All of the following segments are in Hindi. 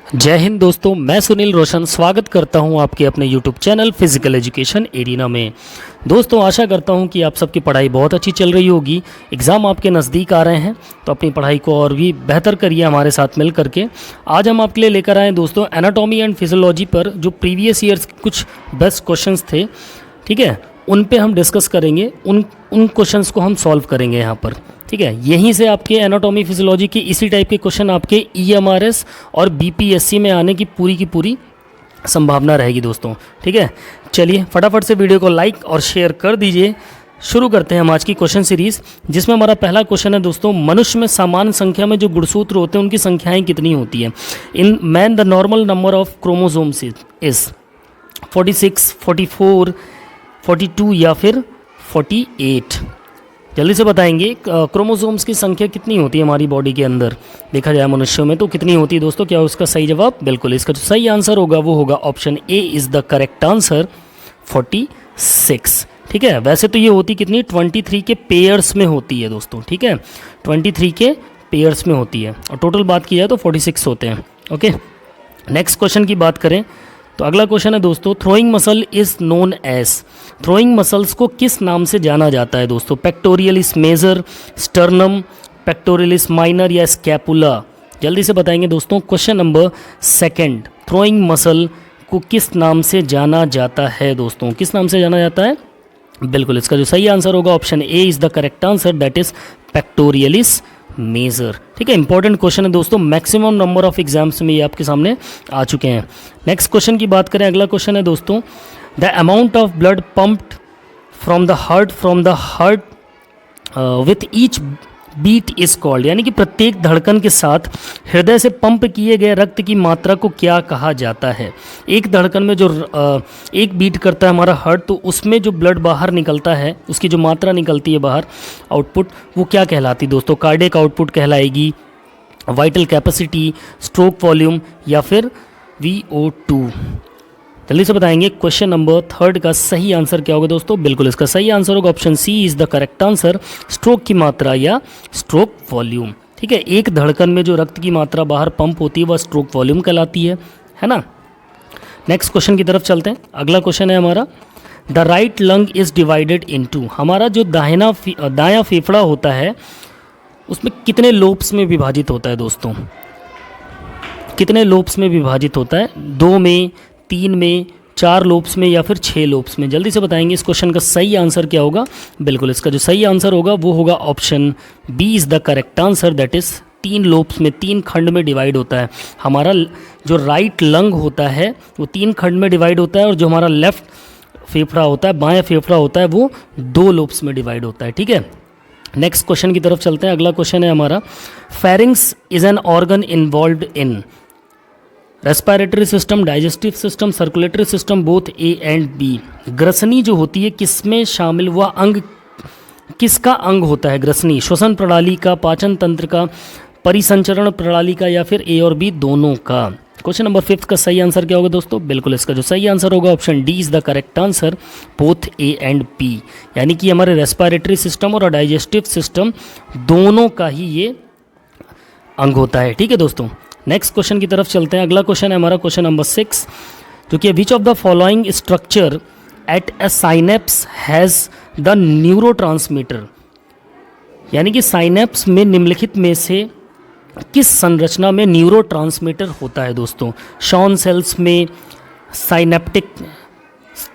जय हिंद दोस्तों, मैं सुनील रोशन स्वागत करता हूं आपके अपने YouTube channel physical education arena में। दोस्तों आशा करता हूं कि आप सबकी पढ़ाई बहुत अच्छी चल रही होगी। एग्ज़ाम आपके नज़दीक आ रहे हैं तो अपनी पढ़ाई को और भी बेहतर करिए हमारे साथ मिल करके। आज हम आपके लिए लेकर आए दोस्तों एनाटॉमी एंड फिजियोलॉजी पर जो प्रीवियस ईयर्स के कुछ बेस्ट क्वेश्चंस थे, ठीक है, उन पे हम डिस्कस करेंगे। उन क्वेश्चंस को हम सॉल्व करेंगे यहाँ पर, ठीक है। यहीं से आपके एनाटॉमी फिजियोलॉजी के इसी टाइप के क्वेश्चन आपके EMRS और BPSC में आने की पूरी संभावना रहेगी दोस्तों, ठीक है। चलिए फटाफट से वीडियो को लाइक और शेयर कर दीजिए। शुरू करते हैं हम आज की क्वेश्चन सीरीज़, जिसमें हमारा पहला क्वेश्चन है दोस्तों, मनुष्य में समान संख्या में जो गुणसूत्र होते हैं उनकी संख्याएँ कितनी होती हैं? In man the normal number of chromosomes is 46, 44, 42 या फिर 48। जल्दी से बताएंगे क्रोमोसोम्स की संख्या कितनी होती है हमारी बॉडी के अंदर, देखा जाए मनुष्यों में तो कितनी होती है दोस्तों? क्या उसका सही जवाब? बिल्कुल, इसका जो सही आंसर होगा वो होगा option A is the correct answer, 46, ठीक है। वैसे तो ये होती कितनी, 23 के पेयर्स में होती है दोस्तों, ठीक है, 23 के पेयर्स में होती है, और टोटल बात की जाए तो 46 होते हैं। ओके, नेक्स्ट क्वेश्चन की बात करें तो अगला क्वेश्चन है दोस्तों, throwing muscle is known as, throwing muscles को किस नाम से जाना जाता है दोस्तों? Pectoralis major, sternum, pectoralis minor या स्कैपुला? जल्दी से बताएंगे दोस्तों। Question number second, throwing muscle को किस नाम से जाना जाता है दोस्तों? किस नाम से जाना जाता है? बिल्कुल, इसका जो सही आंसर होगा option A is the correct answer, that is pectoralis major, ठीक है। इंपॉर्टेंट क्वेश्चन है दोस्तों, मैक्सिमम नंबर ऑफ एग्जाम्स में ये आपके सामने आ चुके हैं। नेक्स्ट क्वेश्चन की बात करें, अगला क्वेश्चन है दोस्तों, the amount of blood pumped from the heart with each beat is called, यानी कि प्रत्येक धड़कन के साथ हृदय से पंप किए गए रक्त की मात्रा को क्या कहा जाता है? एक धड़कन में जो एक बीट करता है हमारा हार्ट, तो उसमें जो ब्लड बाहर निकलता है, उसकी जो मात्रा निकलती है बाहर, आउटपुट, वो क्या कहलाती है दोस्तों? कार्डियक आउटपुट कहलाएगी, वाइटल कैपेसिटी, स्ट्रोक वॉल्यूम या फिर VO2? जल्दी से बताएंगे। क्वेश्चन नंबर थर्ड का सही आंसर क्या होगा दोस्तों? बिल्कुल, इसका सही आंसर होगा option C is the correct answer, stroke की मात्रा या स्ट्रोक वॉल्यूम, ठीक है। एक धड़कन में जो रक्त की मात्रा बाहर पंप होती है वह स्ट्रोक वॉल्यूम कहलाती है ना। नेक्स्ट क्वेश्चन की तरफ चलते हैं। अगला क्वेश्चन है हमारा, the right lung is divided into, हमारा जो दायां फेफड़ा होता है उसमें कितने लोब्स में विभाजित होता है दोस्तों? कितने लोब्स में विभाजित होता है? 2 में, 3 में, 4 लोब्स में या फिर 6 लोब्स में? जल्दी से बताएंगे इस क्वेश्चन का सही आंसर क्या होगा? बिल्कुल, इसका जो सही आंसर होगा वो होगा option B is the correct answer, that is 3 lobes में, 3 खंड में डिवाइड होता है। हमारा जो राइट लंग होता है वो 3 खंड में डिवाइड होता है, और जो हमारा लेफ्ट फेफड़ा होता है, बायां फेफड़ा होता है, वो 2 लोब्स में डिवाइड होता है, ठीक है। नेक्स्ट क्वेश्चन की तरफ चलते हैं। अगला क्वेश्चन है हमारा, pharynx is an organ involved in respiratory system, digestive system, circulatory system, both A and B। ग्रसनी जो होती है किसमें शामिल, वह अंग किसका अंग होता है? ग्रसनी श्वसन प्रणाली का, पाचन तंत्र का, परिसंचरण प्रणाली का या फिर A और B दोनों का? क्वेश्चन नंबर 5 का सही आंसर क्या होगा दोस्तों? बिल्कुल, इसका जो सही आंसर होगा option D is the correct answer, both A and B, यानी कि हमारे रेस्पिरेटरी सिस्टम और डाइजेस्टिव सिस्टम दोनों का ही ये अंग होता है, ठीक है दोस्तों। नेक्स्ट क्वेश्चन की तरफ चलते हैं। अगला क्वेश्चन है हमारा क्वेश्चन नंबर 6, जो कि which of the following structure eight A synapse has the neurotransmitter, यानी कि साइनेप्स में निम्नलिखित में से किस संरचना में न्यूरोट्रांसमीटर होता है दोस्तों? शॉन सेल्स में, साइनेप्टिक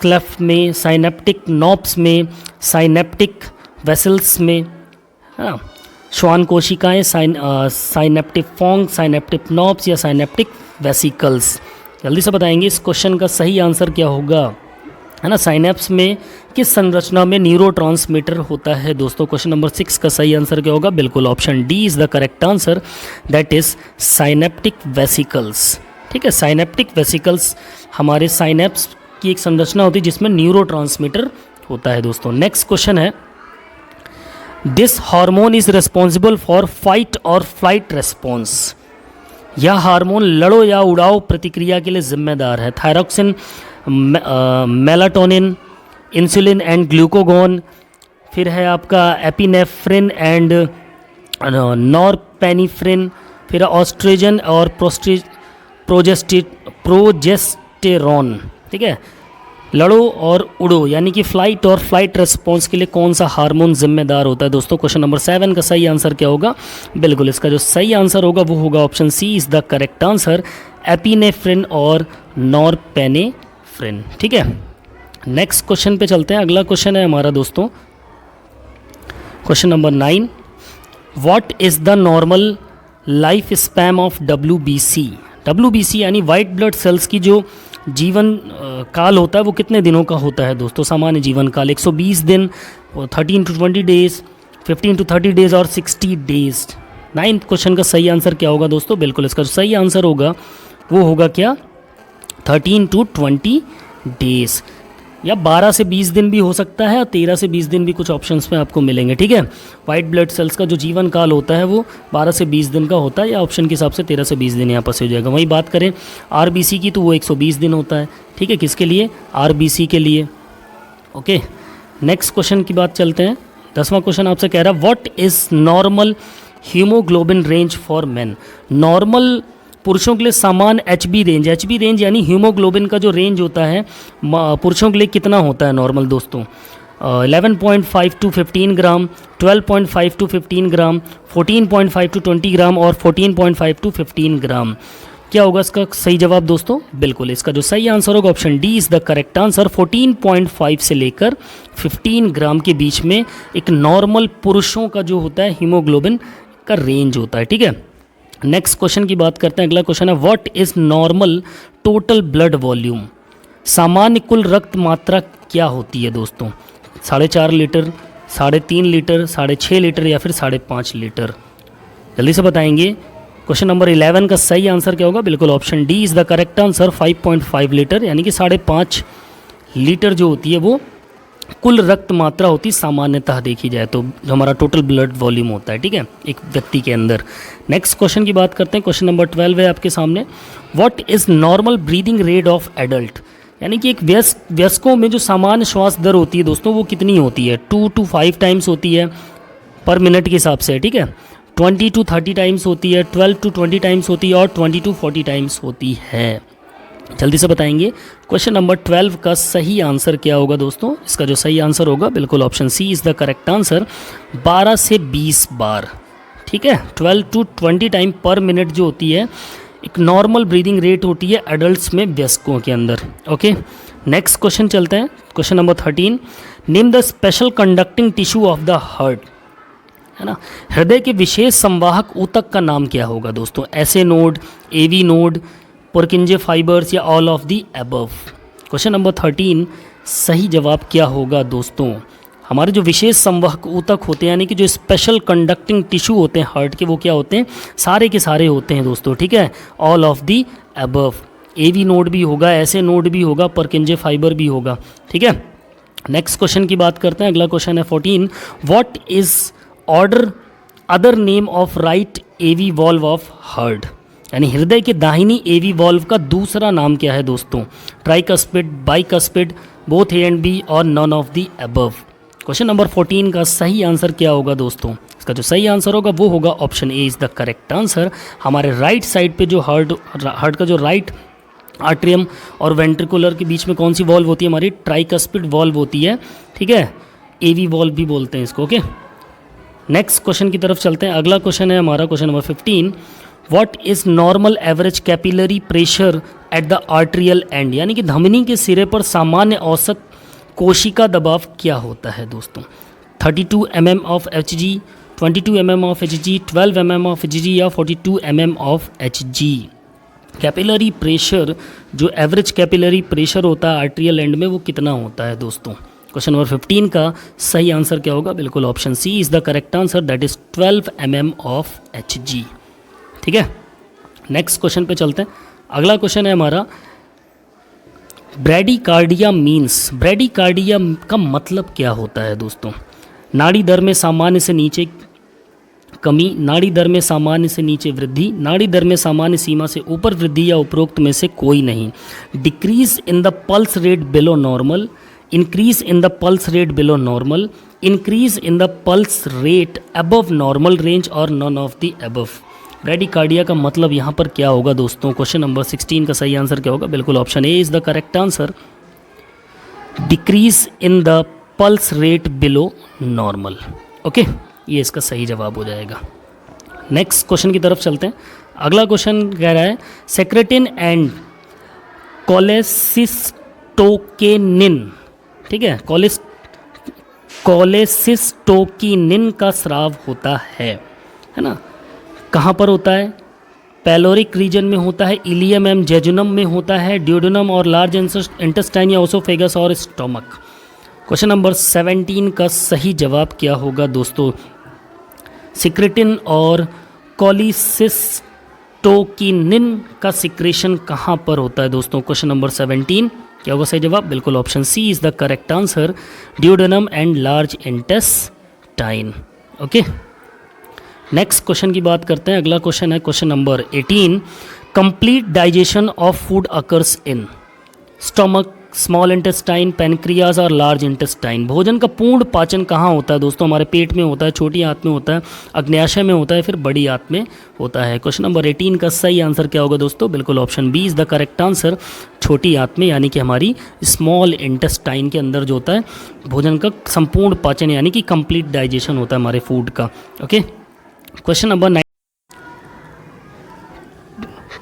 क्लेफ्ट में, साइनेप्टिक नॉब्स में, साइनेप्टिक वेसल्स में, है ना, श्वान कोशिकाएँ, साइनेप्टिक फॉन्ग, साइनेप्टिक नॉब्स या साइनेप्टिक वेसिकल्स? जल्दी से बताएंगे इस क्वेश्चन का सही आंसर क्या होगा, है ना। साइनेप्स में किस संरचना में न्यूरोट्रांसमीटर होता है दोस्तों? क्वेश्चन नंबर 6 का सही आंसर क्या होगा? बिल्कुल, option D is the correct answer, that is synaptic vesicles, ठीक है। साइनेप्टिक वेसिकल्स हमारे साइनेप्स की एक संरचना होती है जिसमें न्यूरोट्रांसमीटर होता है दोस्तों। नेक्स्ट क्वेश्चन है, this hormone is responsible for fight और फ्लाइट रेस्पॉन्स, यह हार्मोन लड़ो या उड़ाओ प्रतिक्रिया के लिए जिम्मेदार है। Thyroxine, melatonin, insulin and glucagon, फिर है आपका एपिनेफ्रिन एंड नॉरपेनिफ्रिन, फिर ऑस्ट्रोजन और प्रोजेस्टेरॉन। ठीक है, लड़ो और उड़ो यानी कि फ्लाइट और फ्लाइट रेस्पॉन्स के लिए कौन सा हार्मोन जिम्मेदार होता है दोस्तों? क्वेश्चन नंबर 7 का सही आंसर क्या होगा? बिल्कुल इसका जो सही आंसर होगा वो होगा option C is the correct answer, epinephrine और नॉरपेनेफ्रिन। ठीक है, नेक्स्ट क्वेश्चन पे चलते हैं। अगला क्वेश्चन है हमारा दोस्तों question number 9, what is the normal life span of WBC? WBC यानी वाइट ब्लड सेल्स की जो जीवन काल होता है वो कितने दिनों का होता है दोस्तों? सामान्य जीवन काल 120 दिन, 13 to 20 डेज, 15 to 30 डेज और 60 डेज। 9th क्वेश्चन का सही आंसर क्या होगा दोस्तों? बिल्कुल इसका जो सही आंसर होगा वो होगा क्या? 13 to 20 डेज, या 12 से 20 दिन भी हो सकता है और 13 से 20 दिन भी कुछ ऑप्शंस में आपको मिलेंगे। ठीक है, वाइट ब्लड सेल्स का जो जीवन काल होता है वो 12 से 20 दिन का होता है, या ऑप्शन के हिसाब से 13 से 20 दिन यहाँ पर से हो जाएगा। वहीं बात करें RBC की तो वो 120 दिन होता है। ठीक है, किसके लिए? RBC के लिए। ओके, नेक्स्ट क्वेश्चन की बात चलते हैं। 10वां क्वेश्चन आपसे कह रहा है what is normal haemoglobin range for main? Normal पुरुषों के लिए सामान्य HB रेंज, HB रेंज यानी हीमोग्लोबिन का जो रेंज होता है पुरुषों के लिए कितना होता है नॉर्मल दोस्तों? 11.5 to 15 gram, 12.5 to 15 gram, 14.5 to 20 ग्राम और 14.5 to 15 ग्राम। क्या होगा इसका सही जवाब दोस्तों? बिल्कुल इसका जो सही आंसर होगा option D is the correct answer. 14.5 से लेकर 15 ग्राम के बीच में एक नॉर्मल पुरुषों का जो होता है हीमोग्लोबिन का रेंज होता है। ठीक है, नेक्स्ट क्वेश्चन की बात करते हैं। अगला क्वेश्चन है what is normal total blood volume? सामान्य कुल रक्त मात्रा क्या होती है दोस्तों? 4.5 लीटर, 3.5 लीटर, 6.5 लीटर या फिर 5.5 लीटर? जल्दी से बताएंगे। क्वेश्चन नंबर 11 का सही आंसर क्या होगा? बिल्कुल option D is the correct answer, 5.5 litre यानी कि 5.5 लीटर जो होती है वो कुल रक्त मात्रा होती सामान्यतः देखी जाए तो, जो हमारा टोटल ब्लड वॉल्यूम होता है। ठीक है, एक व्यक्ति के अंदर। नेक्स्ट क्वेश्चन की बात करते हैं। क्वेश्चन नंबर 12 है आपके सामने, what is normal breathing rate of adult? यानी कि एक वयस्कों में जो सामान्य श्वास दर होती है दोस्तों वो कितनी होती है? 2 to 5 टाइम्स होती है पर मिनट के हिसाब से। ठीक है, 20 to 30 टाइम्स होती है, 12 to 20 टाइम्स होती है और 20 to 40 टाइम्स होती है। जल्दी से बताएंगे क्वेश्चन नंबर 12 का सही आंसर क्या होगा दोस्तों? इसका जो सही आंसर होगा बिल्कुल option C is the correct answer, 12 से 20 बार। ठीक है, 12 to 20 टाइम पर मिनट जो होती है एक नॉर्मल ब्रीदिंग रेट होती है एडल्ट्स में, वयस्कों के अंदर। ओके, नेक्स्ट क्वेश्चन चलते हैं। Question number 13, name the special conducting tissue of the heart? है ना, हृदय के विशेष संवाहक ऊतक का नाम क्या होगा दोस्तों? SA node, AV node, Purkinje fibres या all of the above? Question number 13 सही जवाब क्या होगा दोस्तों? हमारे जो विशेष संवाहक ऊतक होते हैं यानी कि जो स्पेशल कंडक्टिंग टिश्यू होते हैं हार्ट के, वो क्या होते हैं? सारे के सारे होते हैं दोस्तों। ठीक है, all of the above. AV node भी होगा, SA नोड भी होगा, पुरकिंजे फाइबर भी होगा। ठीक है, नेक्स्ट क्वेश्चन की बात करते हैं। अगला क्वेश्चन है 14, what is order other name of right AV valve of heart? यानी हृदय के दाहिनी AV वॉल्व का दूसरा नाम क्या है दोस्तों? Tricuspid, bicuspid, both A and B और none of the above? Question number 14 का सही आंसर क्या होगा दोस्तों? इसका जो सही आंसर होगा वो होगा option A is the correct answer. हमारे राइट साइड पे जो हार्ट का जो राइट आर्ट्रियम और वेंट्रिकुलर के बीच में कौन सी वॉल्व होती है? हमारी ट्राइकस्पिड वॉल्व होती है। ठीक है, AV वॉल्व भी बोलते हैं इसको। ओके, नेक्स्ट क्वेश्चन की तरफ चलते हैं। अगला क्वेश्चन है हमारा question number 15, what is normal average capillary pressure at the arterial end? यानी कि धमनी के सिरे पर सामान्य औसत कोशिका दबाव क्या होता है दोस्तों? 32 mm of Hg, 22 mm of Hg, 12 mm of Hg या 42 mm of Hg? Capillary pressure, जो एवरेज कैपिलरी प्रेशर होता है आर्ट्रियल एंड में, वो कितना होता है दोस्तों? क्वेश्चन नंबर 15 का सही आंसर क्या होगा? बिल्कुल option C is the correct answer, that is 12 mm of Hg। ठीक है, नेक्स्ट क्वेश्चन पे चलते हैं। अगला क्वेश्चन है हमारा, ब्रैडीकार्डिया मीन्स? ब्रैडीकार्डिया का मतलब क्या होता है दोस्तों? नाड़ी दर में सामान्य से नीचे कमी, नाड़ी दर में सामान्य से नीचे वृद्धि, नाड़ी दर में सामान्य सीमा से ऊपर वृद्धि या उपरोक्त में से कोई नहीं? Decrease in the pulse rate below normal, increase in the pulse rate below normal, increase in the pulse rate above normal range और none of the above? Bradycardia का मतलब यहाँ पर क्या होगा दोस्तों? क्वेश्चन नंबर 16 का सही आंसर क्या होगा? बिल्कुल option A is the correct answer. Decrease in the pulse rate below normal. Okay, ये इसका सही जवाब हो जाएगा। नेक्स्ट क्वेश्चन की तरफ चलते हैं। अगला क्वेश्चन कह रहा है सेक्रेटिन एंड कोलेसिस्टोकेनिन, ठीक है, कोलेसिस्टोकिनिन का स्राव होता है ना? कहाँ पर होता है? पैलोरिक रीजन में होता है, इलियम एंड जेजुनम में होता है, ड्यूडेनम और लार्ज इंटेस्टाइन या ओसोफेगस और स्टोमक। क्वेश्चन नंबर 17 का सही जवाब क्या होगा दोस्तों? सिक्रेटिन और कोलेसिस्टोकिनिन का सिक्रेशन कहाँ पर होता है दोस्तों? क्वेश्चन नंबर 17 क्या होगा सही जवाब? बिल्कुल option C is the correct answer, duodenum and large intestine. Okay, next question की बात करते हैं। अगला क्वेश्चन है question number 18। Complete digestion of food occurs in stomach, small intestine, pancreas और लार्ज इंटेस्टाइन। भोजन का पूर्ण पाचन कहाँ होता है दोस्तों? हमारे पेट में होता है, छोटी आंत में होता है, अग्न्याशय में होता है, फिर बड़ी आंत में होता है। क्वेश्चन नंबर 18 का सही आंसर क्या होगा दोस्तों? बिल्कुल option B is the correct answer, छोटी आंत में, यानी कि हमारी स्मॉल इंटेस्टाइन के अंदर जो होता है भोजन का संपूर्ण पाचन, यानी कि कंप्लीट डाइजेशन होता है हमारे फूड का। Okay, question number 9।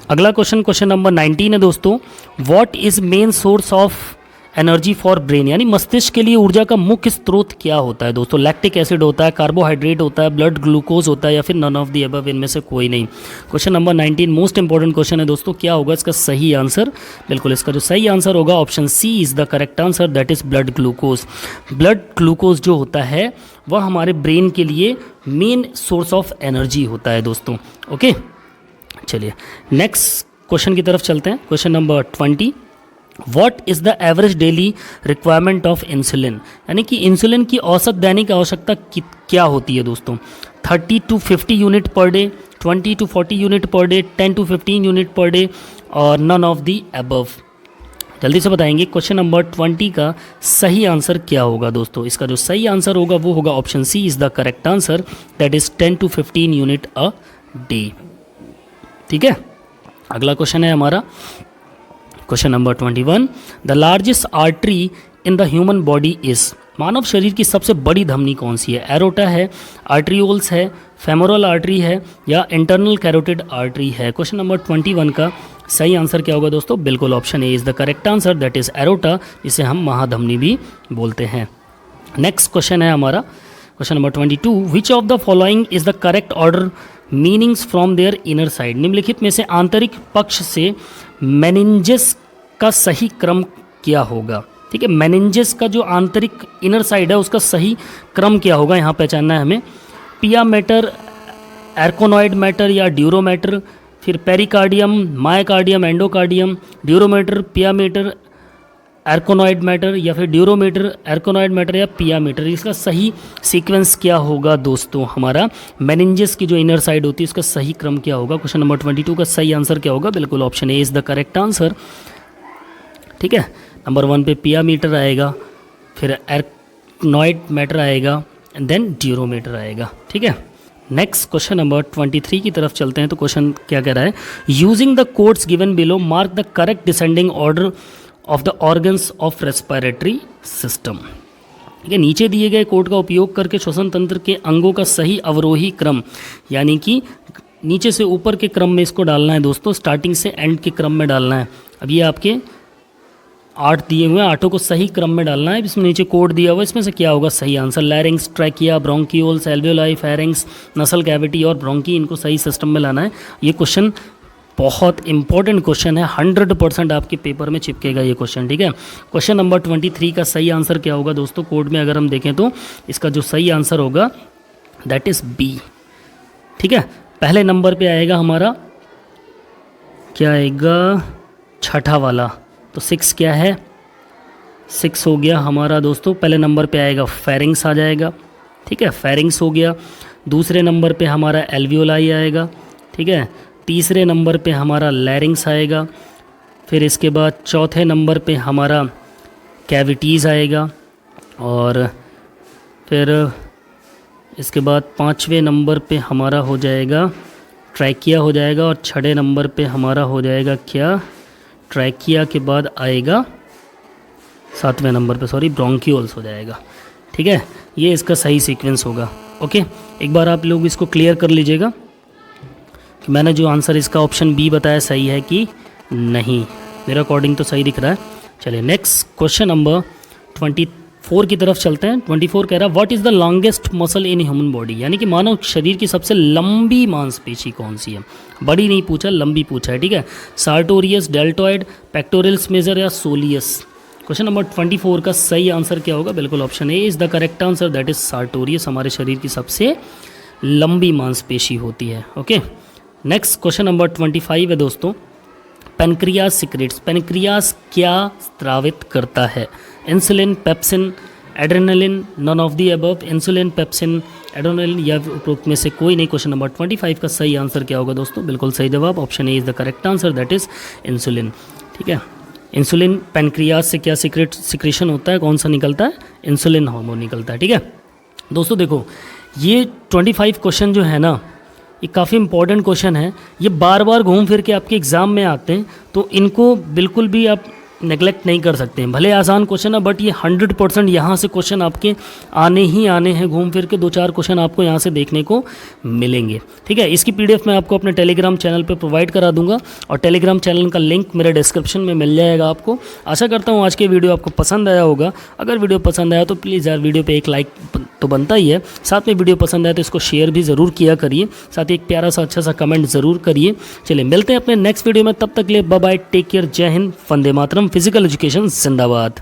अगला क्वेश्चन नंबर 19 है दोस्तों। What is main source of energy for brain, यानी मस्तिष्क के लिए ऊर्जा का मुख्य स्रोत क्या होता है दोस्तों? लैक्टिक एसिड होता है, कार्बोहाइड्रेट होता है, ब्लड ग्लूकोज होता है, या फिर नन ऑफ द अबव, इनमें से कोई नहीं। Question number 19 most important question है दोस्तों। क्या होगा इसका सही आंसर? बिल्कुल इसका जो सही आंसर होगा option C is the correct answer, that is blood glucose. Blood glucose जो होता है वह हमारे ब्रेन के लिए मेन सोर्स ऑफ एनर्जी होता है दोस्तों। ओके, चलिए नेक्स्ट क्वेश्चन की तरफ चलते हैं। Question number 20। What is the average daily requirement of insulin, यानी कि इंसुलिन की औसत दैनिक आवश्यकता क्या होती है दोस्तों? 30 to 50 unit per day, 20 to 40 unit per day, 10 to 15 unit per day, और नन ऑफ द अबव। जल्दी से बताएंगे क्वेश्चन नंबर 20 का सही आंसर क्या होगा दोस्तों? इसका जो सही आंसर होगा वो होगा option C is the correct answer, that is 10 to 15 unit a day. ठीक है, अगला क्वेश्चन है हमारा question number 21। The largest artery in the human body is, मानव शरीर की सबसे बड़ी धमनी कौन सी है? एरोटा है, आर्ट्रियोल्स है, फेमोरल आर्टरी है, या इंटरनल कैरोटिड आर्टरी है? क्वेश्चन नंबर 21 का सही आंसर क्या होगा दोस्तों? बिल्कुल option A is the correct answer, that is aorta, जिसे हम महाधमनी भी बोलते हैं। नेक्स्ट क्वेश्चन है हमारा question number 22। Which of the following is the correct order meanings from their inner side, निम्नलिखित में से आंतरिक पक्ष से मेनिंजेस का सही क्रम क्या होगा? ठीक है, मेनिंजेस का जो आंतरिक इनर साइड है उसका सही क्रम क्या होगा, यहाँ पहचानना है हमें। पिया मैटर, एर्कोनॉइड मैटर या ड्यूरोमैटर, फिर पेरिकार्डियम, मायोकार्डियम, एंडोकार्डियम, ड्यूरोमैटर, पिया मैटर, एर्कोनॉइड मैटर, या फिर ड्यूरोमीटर, एर्कोनॉइड मैटर या पिया मीटर। इसका सही सीक्वेंस क्या होगा दोस्तों? हमारा मेनिंजेस की जो इनर साइड होती है उसका सही क्रम क्या होगा? क्वेश्चन नंबर 22 का सही आंसर क्या होगा? बिल्कुल option A is the correct answer. ठीक है, नंबर 1 पे पिया मीटर आएगा, फिर एर्कोनॉइड मैटर आएगा, एंड देन ड्यूरोमीटर आएगा। ठीक है, नेक्स्ट क्वेश्चन नंबर 23 की तरफ चलते हैं। तो क्वेश्चन क्या कह रहा है? Using the codes given below mark the correct descending order of the organs of respiratory system. ठीक है, नीचे दिए गए कोड का उपयोग करके श्वसन तंत्र के अंगों का सही अवरोही क्रम, यानी कि नीचे से ऊपर के क्रम में इसको डालना है दोस्तों, स्टार्टिंग से एंड के क्रम में डालना है। अब ये आपके 8 दिए हुए हैं, 8 को सही क्रम में डालना है। इसमें नीचे कोड दिया हुआ है, इसमें से क्या होगा सही answer? लैरिंग्स, trachea, bronchioles, alveoli, pharynx, नसल कैविटी और ब्रोंकी, इनको सही सिस्टम में लाना है। ये क्वेश्चन बहुत इंपॉर्टेंट क्वेश्चन है, 100% आपके पेपर में चिपकेगा ये क्वेश्चन। ठीक है, क्वेश्चन नंबर 23 का सही आंसर क्या होगा दोस्तों? कोड में अगर हम देखें तो इसका जो सही आंसर होगा दैट इज़ बी। ठीक है, पहले नंबर पे आएगा हमारा, क्या आएगा? छठा वाला, तो 6 क्या है? 6 हो गया हमारा दोस्तों। पहले नंबर पे आएगा फेरिंग्स आ जाएगा। ठीक है, फेरिंग्स हो गया। दूसरे नंबर पे हमारा एल्वियोलाई आएगा। ठीक है, तीसरे नंबर पे हमारा लैरिंग्स आएगा। फिर इसके बाद चौथे नंबर पे हमारा कैविटीज़ आएगा, और फिर इसके बाद 5वें नंबर पे हमारा हो जाएगा ट्रैकिया हो जाएगा और छठे नंबर पे हमारा हो जाएगा क्या, ट्रैकिया के बाद आएगा सातवें नंबर पे सॉरी ब्रोंकियोल्स हो जाएगा। ठीक है, ये इसका सही सीक्वेंस होगा। ओके, एक बार आप लोग इसको क्लियर कर लीजिएगा कि मैंने जो आंसर इसका ऑप्शन बी बताया सही है कि नहीं। मेरे अकॉर्डिंग तो सही दिख रहा है। चलिए नेक्स्ट क्वेश्चन नंबर 24 की तरफ चलते हैं। 24 कह रहा है what is the longest muscle in human body, यानी कि मानव शरीर की सबसे लंबी मांसपेशी कौन सी है। बड़ी नहीं पूछा, लंबी पूछा है। ठीक है, सार्टोरियस, डेल्टॉइड, पेक्टोरल्स मेजर या सोलियस। क्वेश्चन नंबर 24 का सही आंसर क्या होगा, बिल्कुल option A is the correct answer, that is sartorius हमारे शरीर की सबसे लंबी मांसपेशी होती है। ओके, नेक्स्ट क्वेश्चन नंबर 25 है दोस्तों, पेनक्रियास सिक्रेट्स, पेनक्रियास क्या स्रावित करता है, insulin, pepsin, adrenaline, none of the above, insulin, pepsin, adrenaline या उपरोक्त में से कोई नहीं। क्वेश्चन नंबर 25 का सही आंसर क्या होगा दोस्तों, बिल्कुल सही जवाब option A is the correct answer, that is insulin. ठीक है, इंसुलिन पैनक्रियास से क्या सिक्रेशन होता है, कौन सा निकलता है, इंसुलिन हार्मोन निकलता है। ठीक है दोस्तों, देखो ये 25 क्वेश्चन जो है ना, ये काफ़ी इंपॉर्टेंट क्वेश्चन है। ये बार बार घूम फिर के आपके एग्ज़ाम में आते हैं, तो इनको बिल्कुल भी आप नेगलेक्ट नहीं कर सकते हैं। भले आसान क्वेश्चन है, बट ये 100% यहाँ से क्वेश्चन आपके आने ही आने हैं। घूम फिर के 2-4 क्वेश्चन आपको यहाँ से देखने को मिलेंगे। ठीक है, इसकी PDF मैं आपको अपने टेलीग्राम चैनल पे प्रोवाइड करा दूंगा और टेलीग्राम चैनल का लिंक मेरे डिस्क्रिप्शन में मिल जाएगा आपको। आशा करता हूँ आज के वीडियो आपको पसंद आया होगा। अगर वीडियो पसंद आया तो प्लीज़ यार वीडियो पर एक लाइक तो बनता ही है, साथ में वीडियो पसंद आए तो इसको शेयर भी ज़रूर किया करिए, साथ ही एक प्यारा सा अच्छा सा कमेंट ज़रूर करिए। चलिए मिलते हैं अपने नेक्स्ट वीडियो में, तब तक के लिए बाय बाय, टेक केयर, जय हिंद, वंदे मातरम, फिजिकल एजुकेशन जिंदाबाद।